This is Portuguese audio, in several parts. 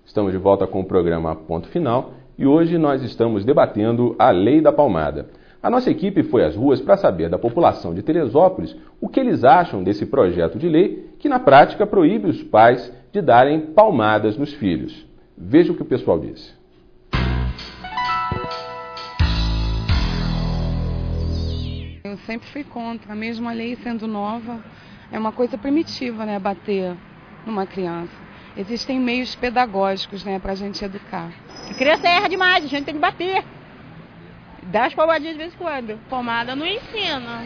Estamos de volta com o programa Ponto Final e hoje nós estamos debatendo a Lei da Palmada. A nossa equipe foi às ruas para saber da população de Teresópolis o que eles acham desse projeto de lei que na prática proíbe os pais de darem palmadas nos filhos. Veja o que o pessoal disse. Eu sempre fui contra, mesmo a lei sendo nova, é uma coisa primitiva, né, bater numa criança. Existem meios pedagógicos, né, pra gente educar. A criança erra demais, a gente tem que bater. Dá as palmadinhas de vez em quando. Palmada não ensina.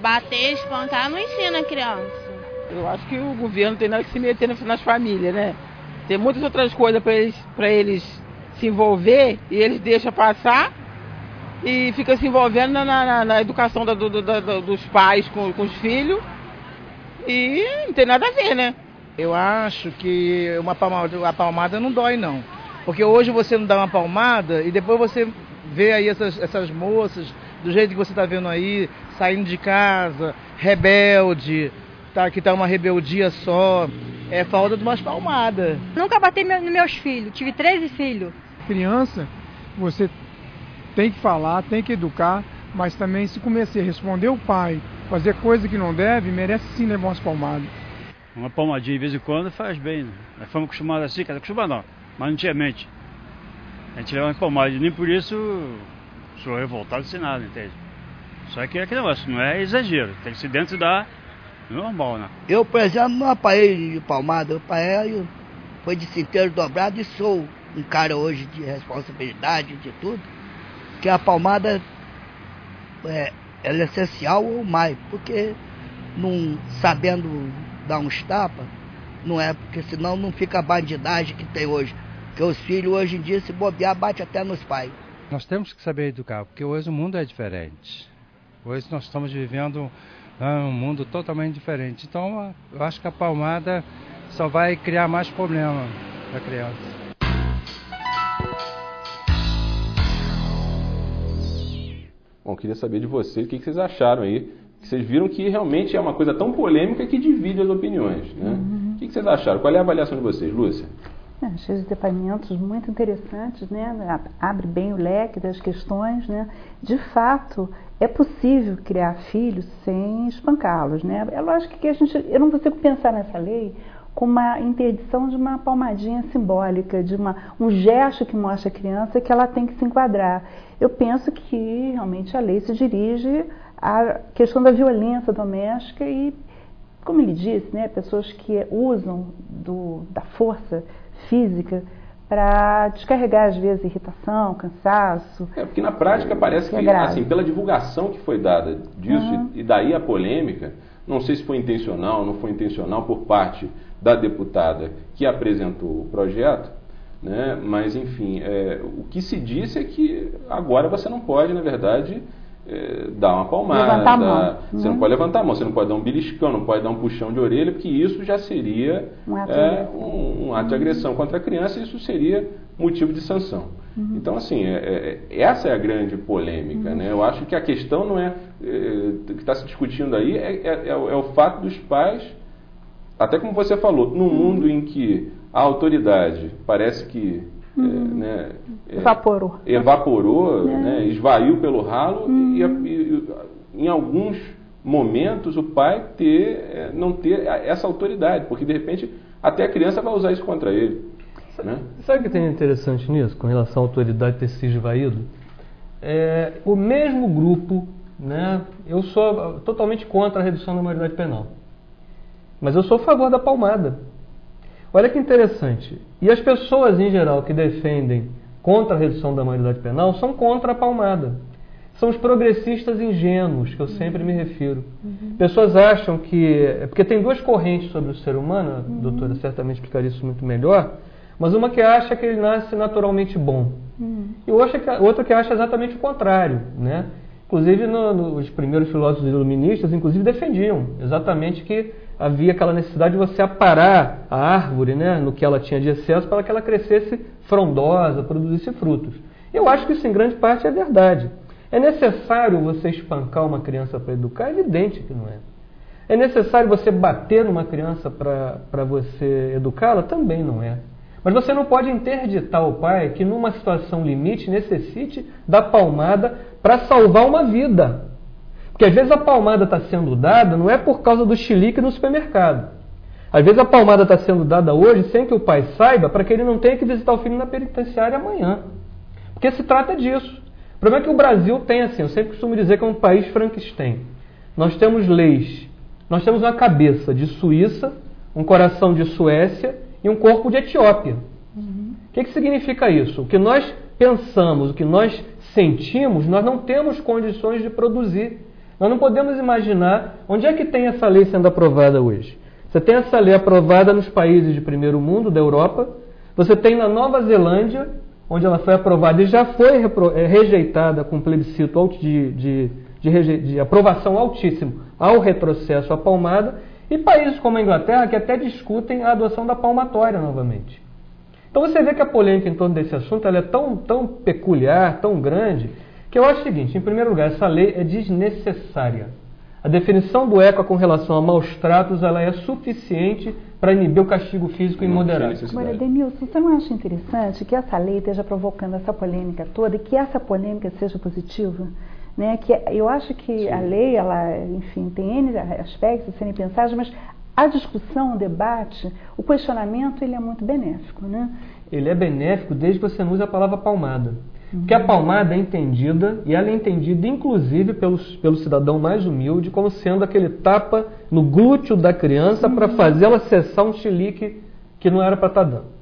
Bater, espancar não ensina a criança. Eu acho que o governo tem que se meter nas famílias, né? Tem muitas outras coisas para eles se envolver e eles deixam passar e ficam se envolvendo na educação dos pais com os filhos e não tem nada a ver, né? Eu acho que a palmada não dói, não. Porque hoje você não dá uma palmada e depois você vê aí essas moças, do jeito que você está vendo aí, saindo de casa, rebelde, que tá uma rebeldia só. É falta de umas palmadas. Nunca bati nos meus filhos, tive 13 filhos. Criança, você tem que falar, tem que educar, mas também se começar a responder o pai, fazer coisa que não deve, merece sim levar umas palmadas. Uma palmadinha de vez em quando faz bem, né? Nós fomos acostumados assim, quer dizer, acostumado não, mas não tinha mente. A gente leva uma palmada e nem por isso sou revoltado sem nada, entende? Só que é aquele negócio, não é exagero, tem que ser dentro da normal, né? Eu, por exemplo, não apanhei de palmada, eu apanhei, foi de cinteiro dobrado e sou um cara hoje de responsabilidade, de tudo, que a palmada ela é essencial ou mais, porque não sabendo dar uns tapas, não é, porque senão não fica a bandidagem que tem hoje. Porque os filhos hoje em dia, se bobear, bate até nos pais. Nós temos que saber educar, porque hoje o mundo é diferente. Hoje nós estamos vivendo um mundo totalmente diferente. Então, eu acho que a palmada só vai criar mais problema para a criança. Bom, queria saber de vocês o que vocês acharam aí. Vocês viram que realmente é uma coisa tão polêmica que divide as opiniões, né? O que vocês acharam? Qual é a avaliação de vocês, Lúcia? Achei os depoimentos muito interessantes, né? Abre bem o leque das questões, né? De fato, é possível criar filhos sem espancá-los, né? É lógico que eu não consigo pensar nessa lei como uma interdição de uma palmadinha simbólica, de um gesto que mostra à criança que ela tem que se enquadrar. Eu penso que realmente a lei se dirige à questão da violência doméstica e, como ele disse, né, pessoas que usam da força física para descarregar, às vezes, irritação, cansaço. Porque na prática parece que, assim, pela divulgação que foi dada disso, e daí a polêmica, não sei se foi intencional ou não foi intencional por parte da deputada que apresentou o projeto, né? Mas, enfim, o que se disse é que agora você não pode, na verdade, dar uma palmada, você não pode levantar a mão, você não pode dar um beliscão, não pode dar um puxão de orelha, porque isso já seria um ato de agressão contra a criança e isso seria motivo de sanção. Então, assim, essa é a grande polêmica, né? Eu acho que a questão não é, que está se discutindo aí, é o fato dos pais, até como você falou, num mundo em que a autoridade parece que evaporou, né, esvaiu pelo ralo e em alguns momentos o pai não ter essa autoridade, porque de repente até a criança vai usar isso contra ele. Né? Sabe o que tem interessante nisso, com relação à autoridade ter se esvaído? O mesmo grupo, né, eu sou totalmente contra a redução da maioridade penal, mas eu sou a favor da palmada. Olha que interessante. E as pessoas, em geral, que defendem contra a redução da maioridade penal são contra a palmada. São os progressistas ingênuos, que eu sempre me refiro. Pessoas acham que... Porque tem duas correntes sobre o ser humano, a doutora certamente explicaria isso muito melhor, mas uma que acha que ele nasce naturalmente bom. E outra que acha exatamente o contrário, né? Inclusive, os primeiros filósofos iluministas, inclusive, defendiam exatamente que havia aquela necessidade de você aparar a árvore, né, no que ela tinha de excesso, para que ela crescesse frondosa, produzisse frutos. Eu acho que isso, em grande parte, é verdade. É necessário você espancar uma criança para educar? É evidente que não é. É necessário você bater numa criança para você educá-la? Também não é. Mas você não pode interditar o pai que numa situação limite necessite da palmada para salvar uma vida. Porque às vezes a palmada está sendo dada não é por causa do chilique no supermercado. Às vezes a palmada está sendo dada hoje sem que o pai saiba, para que ele não tenha que visitar o filho na penitenciária amanhã. Porque se trata disso. O problema é que o Brasil tem assim, eu sempre costumo dizer que é um país Frankenstein. Nós temos leis, nós temos uma cabeça de Suíça, um coração de Suécia e um corpo de Etiópia. O que significa isso? O que nós pensamos, o que nós sentimos, nós não temos condições de produzir. Nós não podemos imaginar onde é que tem essa lei sendo aprovada hoje. Você tem essa lei aprovada nos países de primeiro mundo, da Europa. Você tem na Nova Zelândia, onde ela foi aprovada e já foi rejeitada com plebiscito de aprovação altíssimo ao retrocesso à palmada. E países como a Inglaterra que até discutem a adoção da palmatória novamente. Então você vê que a polêmica em torno desse assunto ela é tão peculiar, tão grande, que eu acho o seguinte: em primeiro lugar, essa lei é desnecessária. A definição do ECA com relação a maus tratos ela é suficiente para inibir o castigo físico imoderado. Agora, Denilson, você não acha interessante que essa lei esteja provocando essa polêmica toda e que essa polêmica seja positiva? Né? Que eu acho que Sim. A lei, ela, enfim, tem N aspectos a serem pensados, mas a discussão, o debate, o questionamento, ele é muito benéfico, né? Ele é benéfico desde que você não use a palavra palmada. Porque a palmada é entendida, e ela é entendida inclusive pelo cidadão mais humilde, como sendo aquele tapa no glúteo da criança para fazê-la cessar um chilique que não era para estar dando.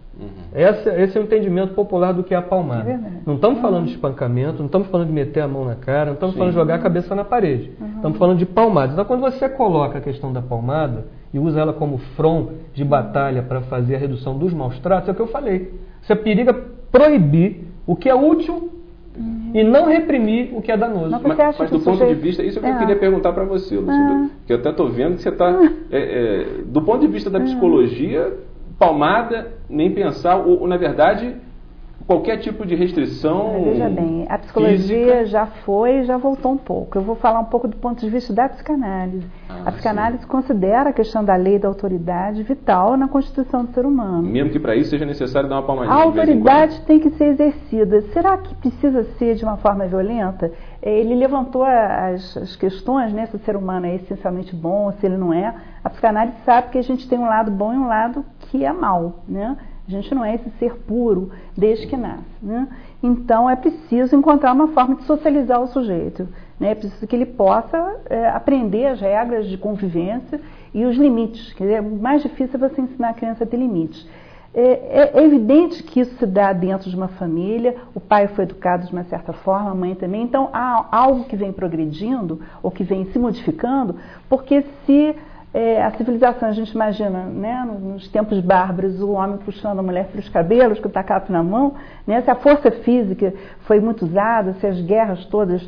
Esse é o entendimento popular do que é a palmada. Não estamos falando de espancamento, não estamos falando de meter a mão na cara, não estamos falando de jogar a cabeça na parede. Estamos falando de palmada. Então, quando você coloca a questão da palmada e usa ela como front de batalha para fazer a redução dos maus tratos, é o que eu falei. Você periga proibir o que é útil e não reprimir o que é danoso. Mas do ponto de vista, isso é o que eu queria perguntar para você, Lúcio, que eu até estou vendo que você está... do ponto de vista da psicologia, palmada, nem pensar, ou na verdade, qualquer tipo de restrição. Veja bem, a psicologia física já foi e já voltou um pouco. Eu vou falar um pouco do ponto de vista da psicanálise. A psicanálise considera a questão da lei e da autoridade vital na constituição do ser humano. Mesmo que para isso seja necessário dar uma palmadinha. A autoridade tem que ser exercida. Será que precisa ser de uma forma violenta? Ele levantou as questões, né, se o ser humano é essencialmente bom ou se ele não é. A psicanálise sabe que a gente tem um lado bom e um lado que é mau, né? A gente não é esse ser puro desde que nasce, né? Então é preciso encontrar uma forma de socializar o sujeito, né? É preciso que ele possa aprender as regras de convivência e os limites. Quer dizer, o mais difícil é você ensinar a criança a ter limites. É evidente que isso se dá dentro de uma família, o pai foi educado de uma certa forma, a mãe também, então há algo que vem progredindo ou que vem se modificando, porque se a civilização, a gente imagina, né, nos tempos bárbaros, o homem puxando a mulher pelos cabelos, com o tacape na mão, né, se a força física foi muito usada, se as guerras todas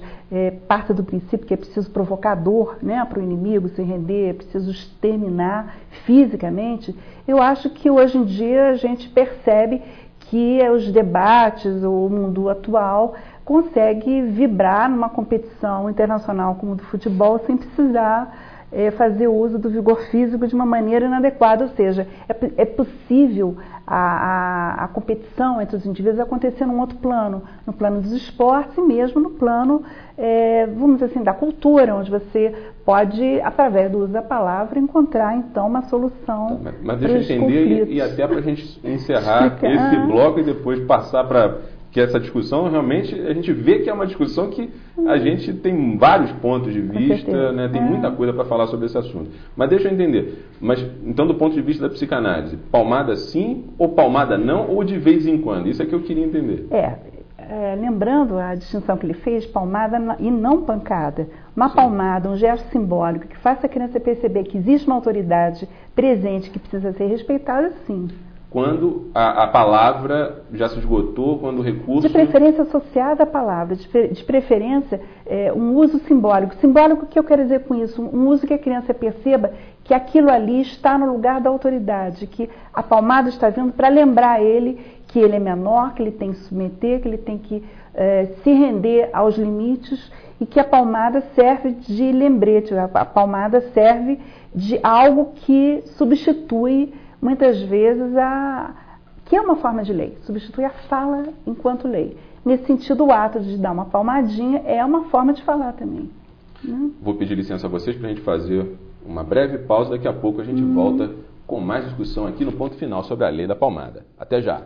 partem do princípio que é preciso provocar dor, né, para o inimigo se render, é preciso exterminar fisicamente, eu acho que hoje em dia a gente percebe que os debates, o mundo atual, consegue vibrar numa competição internacional como o do futebol sem precisar fazer uso do vigor físico de uma maneira inadequada, ou seja, é possível a competição entre os indivíduos acontecer num outro plano, no plano dos esportes e mesmo no plano, vamos dizer assim, da cultura, onde você pode, através do uso da palavra, encontrar então uma solução. Mas deixa eu entender e até para a gente encerrar esse bloco e depois passar para que essa discussão realmente, a gente vê que é uma discussão que a gente tem vários pontos de vista, né, tem muita coisa para falar sobre esse assunto. Mas deixa eu entender, mas então do ponto de vista da psicanálise, palmada sim ou palmada não, ou de vez em quando? Isso é que eu queria entender. Lembrando a distinção que ele fez, palmada e não pancada. Uma palmada, um gesto simbólico que faça a criança perceber que existe uma autoridade presente que precisa ser respeitada, sim. Quando a palavra já se esgotou, quando o recurso... De preferência associada à palavra, de preferência um uso simbólico. Simbólico, o que eu quero dizer com isso? Um uso que a criança perceba que aquilo ali está no lugar da autoridade, que a palmada está vindo para lembrar ele que ele é menor, que ele tem que submeter, que ele tem que se render aos limites e que a palmada serve de lembrete, a palmada serve de algo que substitui muitas vezes que é uma forma de lei, substitui a fala enquanto lei. Nesse sentido, o ato de dar uma palmadinha é uma forma de falar também. Né? Vou pedir licença a vocês para a gente fazer uma breve pausa, daqui a pouco a gente volta com mais discussão aqui no Ponto Final sobre a Lei da Palmada. Até já!